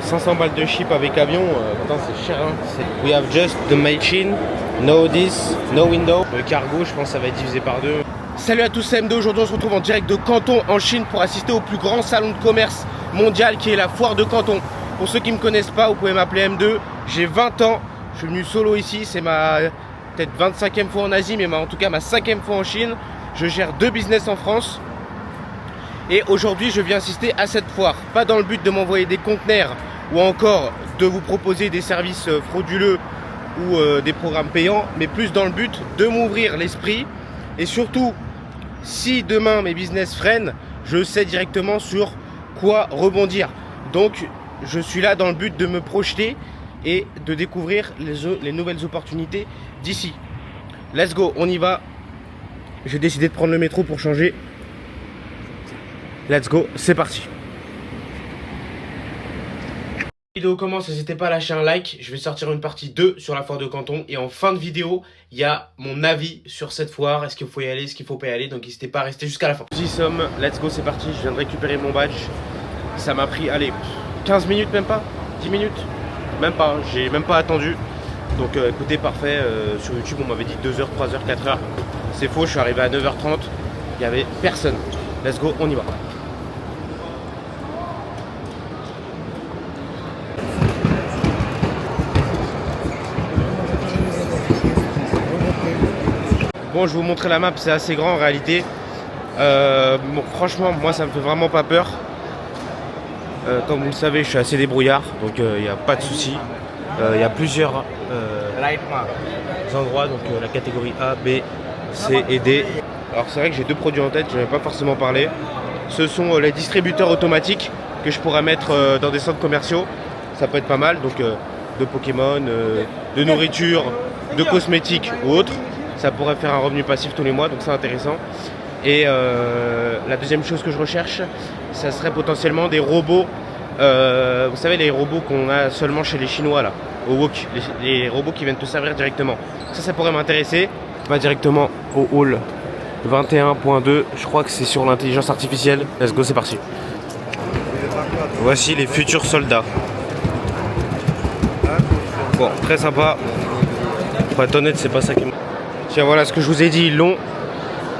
500 balles de chip avec avion, putain c'est cher hein. We have just the machine, no this, no window. Le cargo je pense que ça va être divisé par deux. Salut à tous, c'est MD. Aujourd'hui on se retrouve en direct de Canton en Chine pour assister au plus grand salon de commerce mondial qui est la foire de Canton. Pour ceux qui ne me connaissent pas, vous pouvez m'appeler M2, j'ai 20 ans, je suis venu solo ici, c'est ma peut-être 25e fois en Asie, mais en tout cas ma 5e fois en Chine. Je gère 2 business en France. Et aujourd'hui je viens assister à cette foire, pas dans le but de m'envoyer des conteneurs ou encore de vous proposer des services frauduleux ou des programmes payants, mais plus dans le but de m'ouvrir l'esprit et surtout, si demain mes business freinent, je sais directement sur quoi rebondir. Donc je suis là dans le but de me projeter et de découvrir les nouvelles opportunités d'ici. Let's go, on y va. J'ai décidé de prendre le métro pour changer. Let's go, c'est parti. La vidéo commence, n'hésitez pas à lâcher un like. Je vais sortir une partie 2 sur la foire de Canton. Et en fin de vidéo, il y a mon avis sur cette foire. Est-ce qu'il faut y aller, est-ce qu'il faut pas y aller. Donc n'hésitez pas à rester jusqu'à la fin. Nous y sommes, let's go, c'est parti. Je viens de récupérer mon badge. Ça m'a pris, allez, 15 minutes, même pas 10 minutes. Même pas, j'ai même pas attendu. Donc écoutez, parfait. Sur YouTube, on m'avait dit 2h, 3h, 4h. C'est faux, je suis arrivé à 9h30. Il n'y avait personne. Let's go, on y va. Bon, je vais vous montrer la map, c'est assez grand en réalité. Bon, franchement, moi ça me fait vraiment pas peur. Comme vous le savez, je suis assez débrouillard, donc il n'y a pas de souci. Il y a plusieurs endroits, donc la catégorie A, B, C et D. Alors c'est vrai que j'ai 2 produits en tête, je n'en ai pas forcément parlé. Ce sont les distributeurs automatiques que je pourrais mettre dans des centres commerciaux. Ça peut être pas mal, donc de Pokémon, de nourriture, de cosmétiques ou autres. Ça pourrait faire un revenu passif tous les mois, donc c'est intéressant. Et la deuxième chose que je recherche, ça serait potentiellement des robots. Vous savez, les robots qu'on a seulement chez les Chinois là, au wok, les robots qui viennent te servir directement. Ça pourrait m'intéresser. On va directement au hall 21.2. Je crois que c'est sur l'intelligence artificielle. Let's go, c'est parti. Voici les futurs soldats. Bon, très sympa. Pour être honnête, c'est pas ça qui me... Tiens, voilà ce que je vous ai dit, ils l'ont.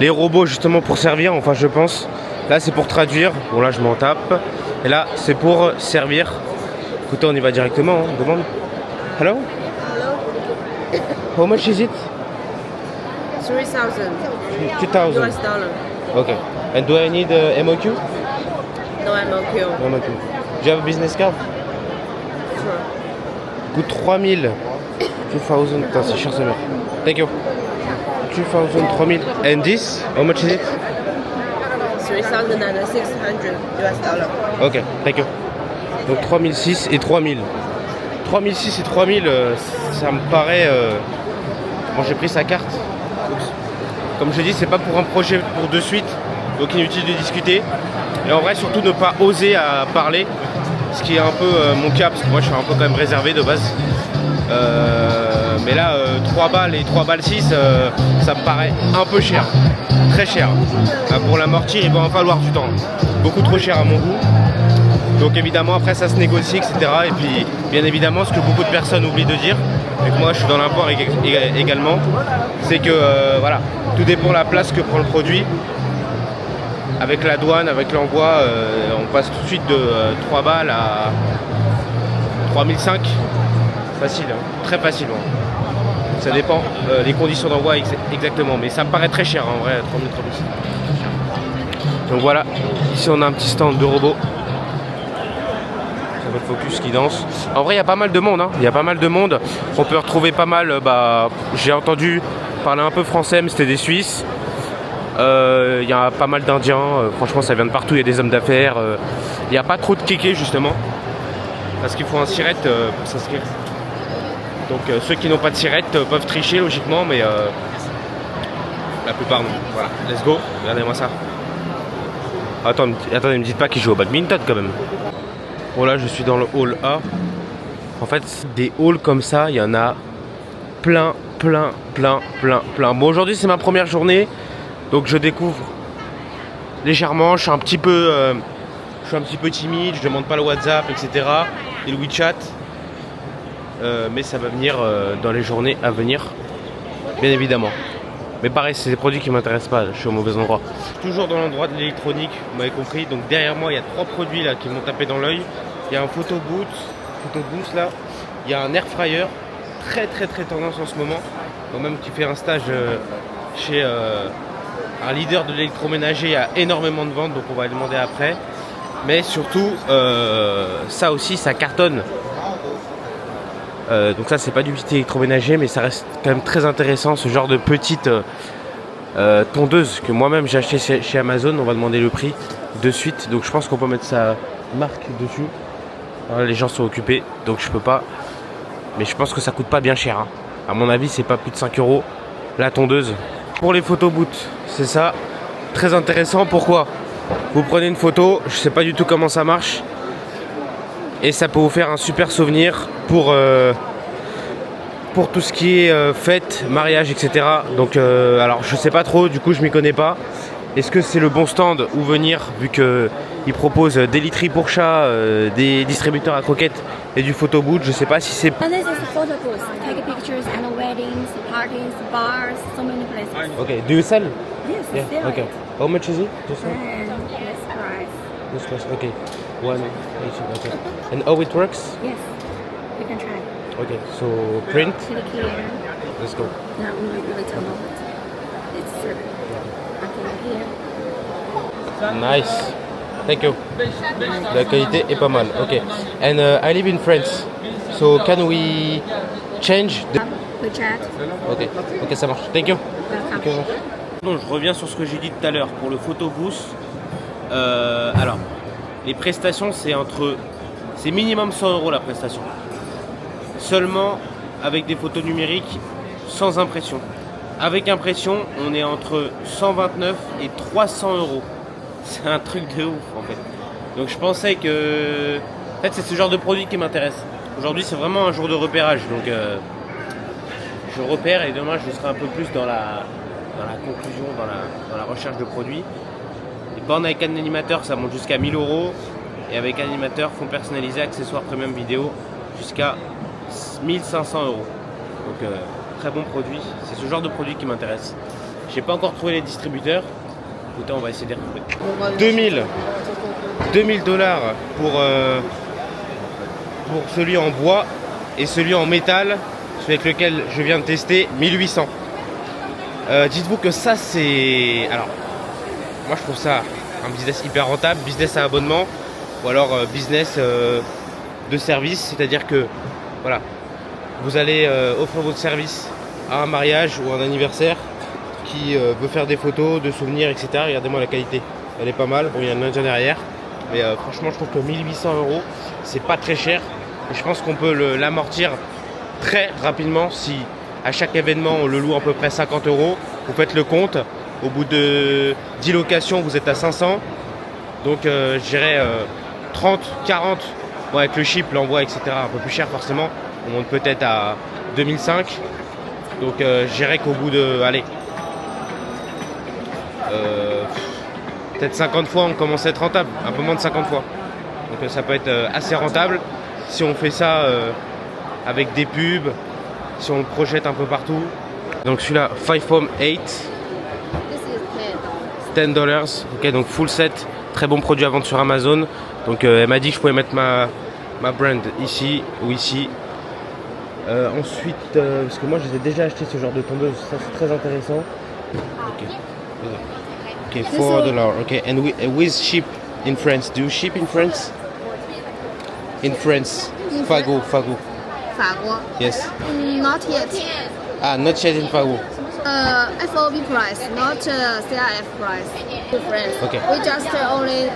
Les robots justement pour servir, enfin je pense. Là c'est pour traduire, bon là je m'en tape. Et là c'est pour servir. Écoutez, on y va directement, hein. On demande. Hello? Hello. How much is it? 3,000 $2,000. US dollar. Okay. And do I need MOQ? No MOQ. MOQ. Do you have a business card? Sure. Coûte 3000. 2000. Putain, c'est cher, ça mère. Thank you. 2000, 3000. And this? How much is it? 3,600 US dollar. Ok, thank you. Donc 3006 et 3000. 3006 et 3000, ça me paraît... Bon, j'ai pris sa carte. Oups. Comme je dis, c'est pas pour un projet pour de suite. Donc inutile de discuter. Et en vrai, surtout ne pas oser à parler. Ce qui est un peu mon cas, parce que moi je suis un peu quand même réservé de base. Mais là 3 balles et 3 balles 6 ça me paraît un peu cher, très cher. Pour l'amortir il va en falloir du temps, beaucoup trop cher à mon goût. Donc évidemment après ça se négocie, etc. Et puis bien évidemment ce que beaucoup de personnes oublient de dire, et que moi je suis dans l'import également, c'est que voilà, tout dépend de la place que prend le produit. Avec la douane, avec l'envoi, on passe tout de suite de 3 balles à 3005. Facile, hein. Très facile. Hein. Ça dépend les conditions d'envoi exactement, mais ça me paraît très cher en vrai, 3000. Donc voilà, ici on a un petit stand de robots. Ça va le focus qui danse. En vrai il y a pas mal de monde, hein. Il y a pas mal de monde. On peut retrouver pas mal, j'ai entendu parler un peu français, mais c'était des Suisses. Il y a pas mal d'Indiens, franchement ça vient de partout, il y a des hommes d'affaires. Il n'y a pas trop de kékés justement, parce qu'il faut un sirette pour s'inscrire. Donc ceux qui n'ont pas de sirette peuvent tricher logiquement, mais la plupart non. Voilà, let's go, regardez-moi ça. Attendez, ne me dites pas qu'ils jouent au badminton quand même. Bon là je suis dans le hall A. En fait des halls comme ça, il y en a plein. Bon aujourd'hui c'est ma première journée, donc je découvre légèrement, je suis un petit peu timide, je demande pas le WhatsApp, etc. et le WeChat. Mais ça va venir dans les journées à venir, bien évidemment. Mais pareil, c'est des produits qui m'intéressent pas, je suis au mauvais endroit. Toujours dans l'endroit de l'électronique, vous m'avez compris. Donc derrière moi, il y a 3 produits là qui m'ont tapé dans l'œil. Il y a un photo booth là. Il y a un air fryer, très tendance en ce moment. Moi-même qui fait un stage chez un leader de l'électroménager, il y a énormément de ventes, donc on va le demander après. Mais surtout, ça aussi, ça cartonne. Donc ça c'est pas du petit électroménager, mais ça reste quand même très intéressant, ce genre de petite tondeuse que moi-même j'ai acheté chez Amazon. On va demander le prix de suite, donc je pense qu'on peut mettre sa marque dessus. Alors, les gens sont occupés donc je peux pas, mais je pense que ça coûte pas bien cher hein. À mon avis c'est pas plus de 5 € la tondeuse. Pour les photo booths, c'est ça, très intéressant. Pourquoi? Vous prenez une photo, je sais pas du tout comment ça marche, et ça peut vous faire un super souvenir pour tout ce qui est fête, mariage, etc. Donc alors je sais pas trop, du coup je m'y connais pas. Est-ce que c'est le bon stand où venir, vu qu'ils proposent des literies pour chats, des distributeurs à croquettes et du photo booth? Je sais pas si c'est... And this is a photo booth. Take pictures and weddings, parties, bars, so many places. Okay, do you sell? Yes, Yeah, still okay. it. How much is it? Just one? And this price. This price, okay. 180, okay. And how it works? Yes, you can try. Okay, so print, Click here. let's go. No, we really don't know it. It's okay here. Nice. Thank you. La qualité est pas mal. Ok. And I live in France. So can we change the... We chat. Ok. Ok, ça marche. Thank you. Welcome. Thank you. Donc, je reviens sur ce que j'ai dit tout à l'heure pour le photo booth. Alors, les prestations, c'est minimum 100 € la prestation. Seulement avec des photos numériques sans impression. Avec impression, on est entre 129 et 300 €. C'est un truc de ouf en fait. Donc je pensais que... En fait c'est ce genre de produit qui m'intéresse. Aujourd'hui c'est vraiment un jour de repérage. Donc je repère et demain je serai un peu plus dans la conclusion, dans la recherche de produits. Les bornes avec un animateur ça monte jusqu'à 1000 €. Et avec animateur, fonds personnalisés, accessoires premium vidéo jusqu'à 1500 €. Donc très bon produit. C'est ce genre de produit qui m'intéresse. J'ai pas encore trouvé les distributeurs. Écoutez, on va essayer de les retrouver. 2000 $ pour celui en bois et celui en métal, celui avec lequel je viens de tester, 1800. Dites-vous que ça c'est... Alors, moi je trouve ça un business hyper rentable, business à abonnement, ou alors business de service, c'est-à-dire que voilà, vous allez offrir votre service à un mariage ou un anniversaire qui veut faire des photos, de souvenirs, etc. Regardez-moi la qualité, elle est pas mal. Bon, il y a un Indien derrière, mais franchement, je trouve que 1800 €, c'est pas très cher. Et je pense qu'on peut l'amortir très rapidement si à chaque événement on le loue à peu près 50 €. Vous faites le compte, au bout de 10 locations, vous êtes à 500. Donc, je dirais 30, 40, bon, avec le chip, l'envoi, etc. Un peu plus cher forcément. On monte peut-être à 2005. Donc, je dirais qu'au bout de, allez, peut-être 50 fois on commence à être rentable, un peu moins de 50 fois. Donc ça peut être assez rentable si on fait ça avec des pubs, si on le projette un peu partout. Donc celui-là, 5.8, This is $10. $10. Ok, donc full set, très bon produit à vendre sur Amazon. Donc elle m'a dit que je pouvais mettre ma brand ici ou ici. Ensuite, parce que moi je les ai déjà acheté ce genre de tondeuse, ça c'est très intéressant. Ok. Okay, $4. Okay, and with ship in France. Do you ship in France? In France, Fago. 法国 Yes. Not yet. Ah, not yet in Fago. FOB price, not CIF price. Difference. Okay. We just only.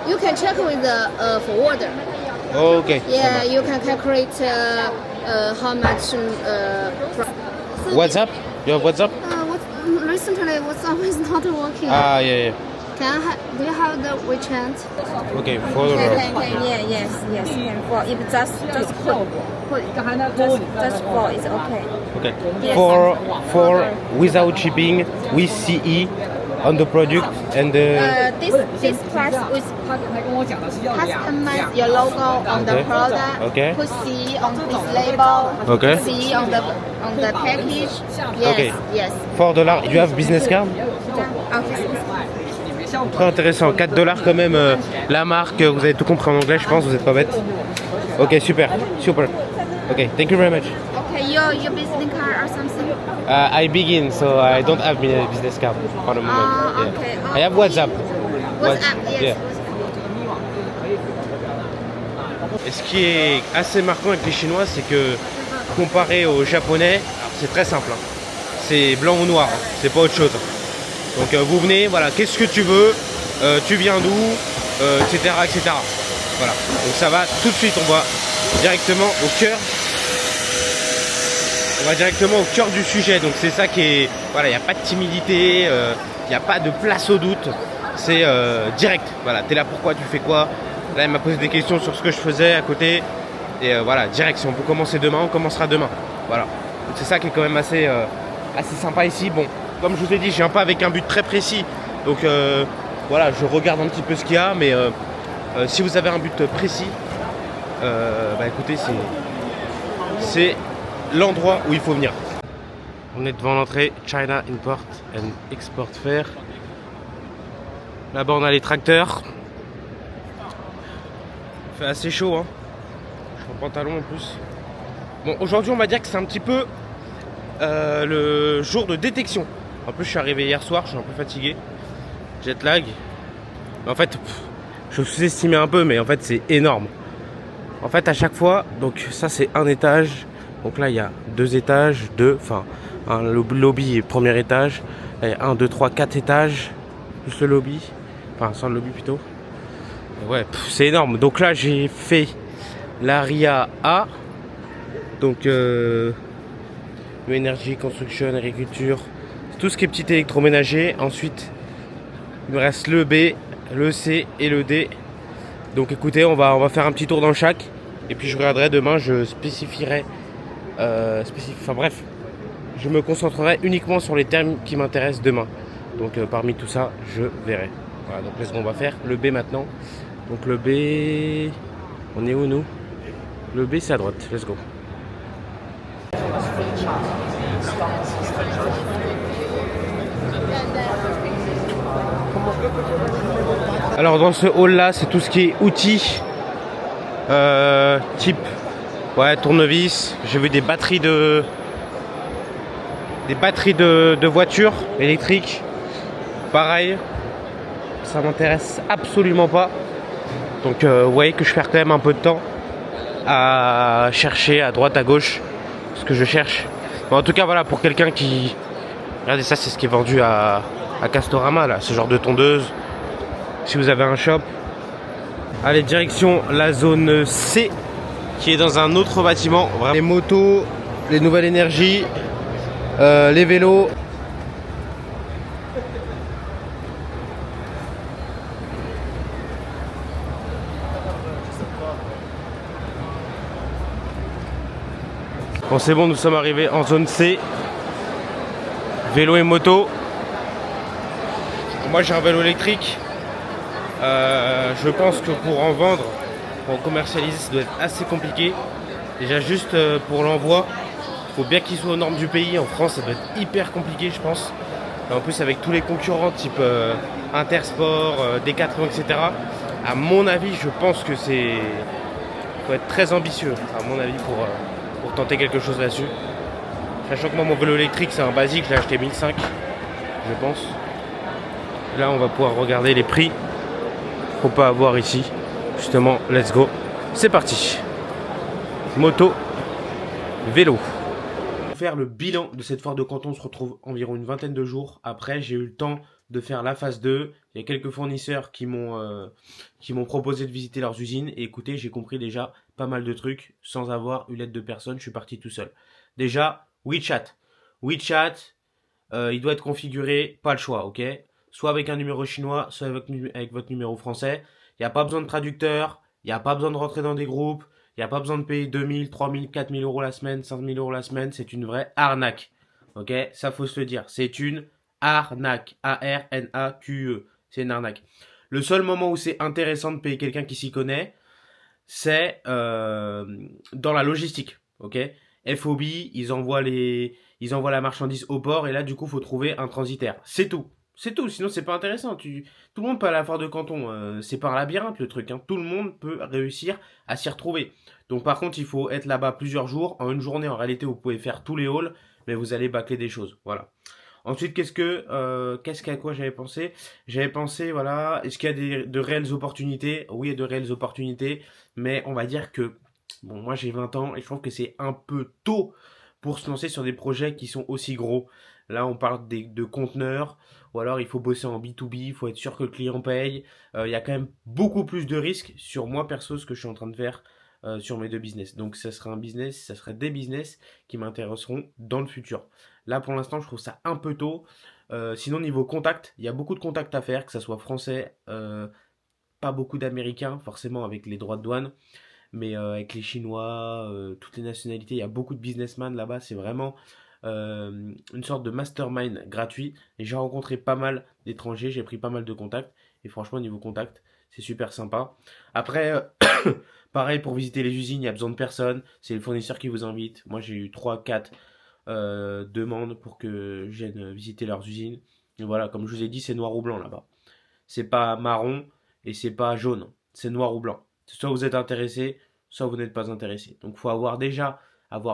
You can check with the forwarder. Okay. Yeah, you can calculate how much. WhatsApp? You have WhatsApp? Recently, WhatsApp is not working. Ah, yeah. Do you have the WeChat? Okay, $4. Yeah, yes. For if just just for it's okay. Okay. Yes. For without shipping, with CE, on the product and the... This price is customize your logo on the Okay. product. Okay. Put C on this label. Okay. C on the package. Yes. Okay. Yes. $4. You have business card? Okay. Très intéressant. $4 quand même. La marque, vous avez tout compris en anglais, je pense, vous n'êtes pas bête. Ok, super. Super. Ok, thank you very much. Okay. Your business card or something. I begin, so I don't have business card for the moment. Ah, Yeah. okay. I have WhatsApp. WhatsApp. Yes. Yeah. Et ce qui est assez marquant avec les Chinois, c'est que comparé aux Japonais, c'est très simple. Hein. C'est blanc ou noir, hein. C'est pas autre chose. Donc vous venez, voilà, qu'est-ce que tu veux, tu viens d'où, etc., etc. Voilà. Donc ça va tout de suite, on va directement au cœur. On va directement au cœur du sujet. Donc c'est ça qui est, voilà, il n'y a pas de timidité, il n'y a pas de place au doute. C'est direct. Voilà, t'es là pourquoi, tu fais quoi. Là, il m'a posé des questions sur ce que je faisais à côté. Et voilà, direct, si on peut commencer demain, on commencera demain. Voilà. Donc c'est ça qui est quand même assez sympa ici. Bon, comme je vous ai dit, je viens pas avec un but très précis. Donc voilà, je regarde un petit peu ce qu'il y a. Mais si vous avez un but précis, bah écoutez, c'est l'endroit où il faut venir. On est devant l'entrée China Import and Export Fair. Là-bas, on a les tracteurs. Il fait assez chaud, hein. Je suis en pantalon en plus. Bon, aujourd'hui, on va dire que c'est un petit peu le jour de détection. En plus, je suis arrivé hier soir, je suis un peu fatigué. Jet lag. En fait, je sous-estimais un peu, mais en fait, c'est énorme. En fait, à chaque fois, donc ça, c'est un étage. Donc là, il y a 2 étages, un lobby et premier étage. Là, il y a 1, 2, 3, 4 étages. Juste le lobby. Enfin, sans le lobby plutôt. Et ouais, c'est énorme. Donc là, j'ai fait l'ARIA A. Donc, énergie, construction, agriculture. Tout ce qui est petit électroménager. Ensuite, il me reste le B, le C et le D. Donc écoutez, on va faire un petit tour dans chaque. Et puis je regarderai demain, je spécifierai. Enfin bref, je me concentrerai uniquement sur les termes qui m'intéressent demain. Donc parmi tout ça, je verrai. Voilà, donc qu'est-ce qu'on va faire? Le B maintenant. Donc le B, on est où nous? Le B c'est à droite, let's go. Alors dans ce hall là, c'est tout ce qui est outils type tournevis. J'ai vu des batteries de voitures électriques. Pareil, ça m'intéresse absolument pas. Donc vous voyez que je perds quand même un peu de temps à chercher à droite à gauche ce que je cherche. Mais en tout cas voilà, pour quelqu'un qui... Regardez ça, c'est ce qui est vendu à Castorama là, ce genre de tondeuse. Si vous avez un shop. Allez, direction la zone C qui est dans un autre bâtiment. Les motos, les nouvelles énergies, les vélos. Bon, c'est bon, nous sommes arrivés en zone C. Vélo et moto. Moi j'ai un vélo électrique. Je pense que pour en vendre, pour en commercialiser, ça doit être assez compliqué. Déjà juste pour l'envoi, il faut bien qu'il soit aux normes du pays. En France, ça doit être hyper compliqué, je pense. Et en plus avec tous les concurrents type Intersport, Decathlon, etc. À mon avis, je pense que faut être très ambitieux, à mon avis, pour tenter quelque chose là-dessus. Sachant que moi, mon vélo électrique, c'est un basique, je l'ai acheté 1005, je pense. Là, on va pouvoir regarder les prix qu'on peut avoir ici. Justement, let's go. C'est parti. Moto, vélo. Pour faire le bilan de cette foire de Canton, on se retrouve environ une vingtaine de jours après. J'ai eu le temps de faire la phase 2. Il y a quelques fournisseurs qui m'ont proposé de visiter leurs usines. Et écoutez, j'ai compris déjà pas mal de trucs sans avoir eu l'aide de personne. Je suis parti tout seul. Déjà, WeChat. WeChat, il doit être configuré, pas le choix, ok? Soit avec un numéro chinois, soit avec votre numéro français. Il n'y a pas besoin de traducteur, il n'y a pas besoin de rentrer dans des groupes, il n'y a pas besoin de payer 2000, 3000, 4000 euros la semaine, 5000 euros la semaine. C'est une vraie arnaque, ok? Ça, faut se le dire. C'est une arnaque. A-R-N-A-Q-E. C'est une arnaque. Le seul moment où c'est intéressant de payer quelqu'un qui s'y connaît, c'est dans la logistique. Ok. FOB, ils envoient la marchandise au port et là, du coup, faut trouver un transitaire. C'est tout. C'est tout. Sinon, c'est pas intéressant. Tout le monde peut aller à la foire de Canton. C'est pas un labyrinthe le truc. Hein. Tout le monde peut réussir à s'y retrouver. Donc, par contre, il faut être là-bas plusieurs jours. En une journée, en réalité, vous pouvez faire tous les halls, mais vous allez bâcler des choses. Voilà. Ensuite, qu'est-ce qu'à quoi j'avais pensé? J'avais pensé, voilà, est-ce qu'il y a de réelles opportunités? Oui, il y a de réelles opportunités, mais on va dire que, bon, moi j'ai 20 ans et je trouve que c'est un peu tôt pour se lancer sur des projets qui sont aussi gros. Là, on parle de conteneurs, ou alors il faut bosser en B2B, il faut être sûr que le client paye. Il y a quand même beaucoup plus de risques sur moi perso, ce que je suis en train de faire sur mes deux business. Donc ça serait des business qui m'intéresseront dans le futur. Là, pour l'instant, je trouve ça un peu tôt. Sinon, niveau contact, il y a beaucoup de contacts à faire, que ça soit français, pas beaucoup d'Américains, forcément avec les droits de douane, mais avec les Chinois, toutes les nationalités, il y a beaucoup de businessmen là-bas. C'est vraiment une sorte de mastermind gratuit. Et j'ai rencontré pas mal d'étrangers, j'ai pris pas mal de contacts. Et franchement, niveau contact, c'est super sympa. Après, pareil, pour visiter les usines, il y a besoin de personnes. C'est le fournisseur qui vous invite. Moi, j'ai eu 3 4 demandes pour que je vienne visiter leurs usines. Et voilà, comme je vous ai dit, c'est noir ou blanc là-bas. C'est pas marron et c'est pas jaune. C'est noir ou blanc. Soit vous êtes intéressé, soit vous n'êtes pas intéressé. Donc, il faut avoir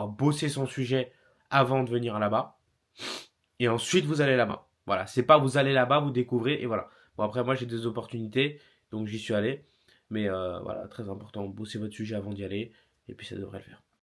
bossé son sujet avant de venir là-bas. Et ensuite, vous allez là-bas. Voilà, c'est pas vous allez là-bas, vous découvrez et voilà. Bon, après, moi, j'ai des opportunités, donc j'y suis allé. Mais voilà, très important, bossez votre sujet avant d'y aller. Et puis, ça devrait le faire.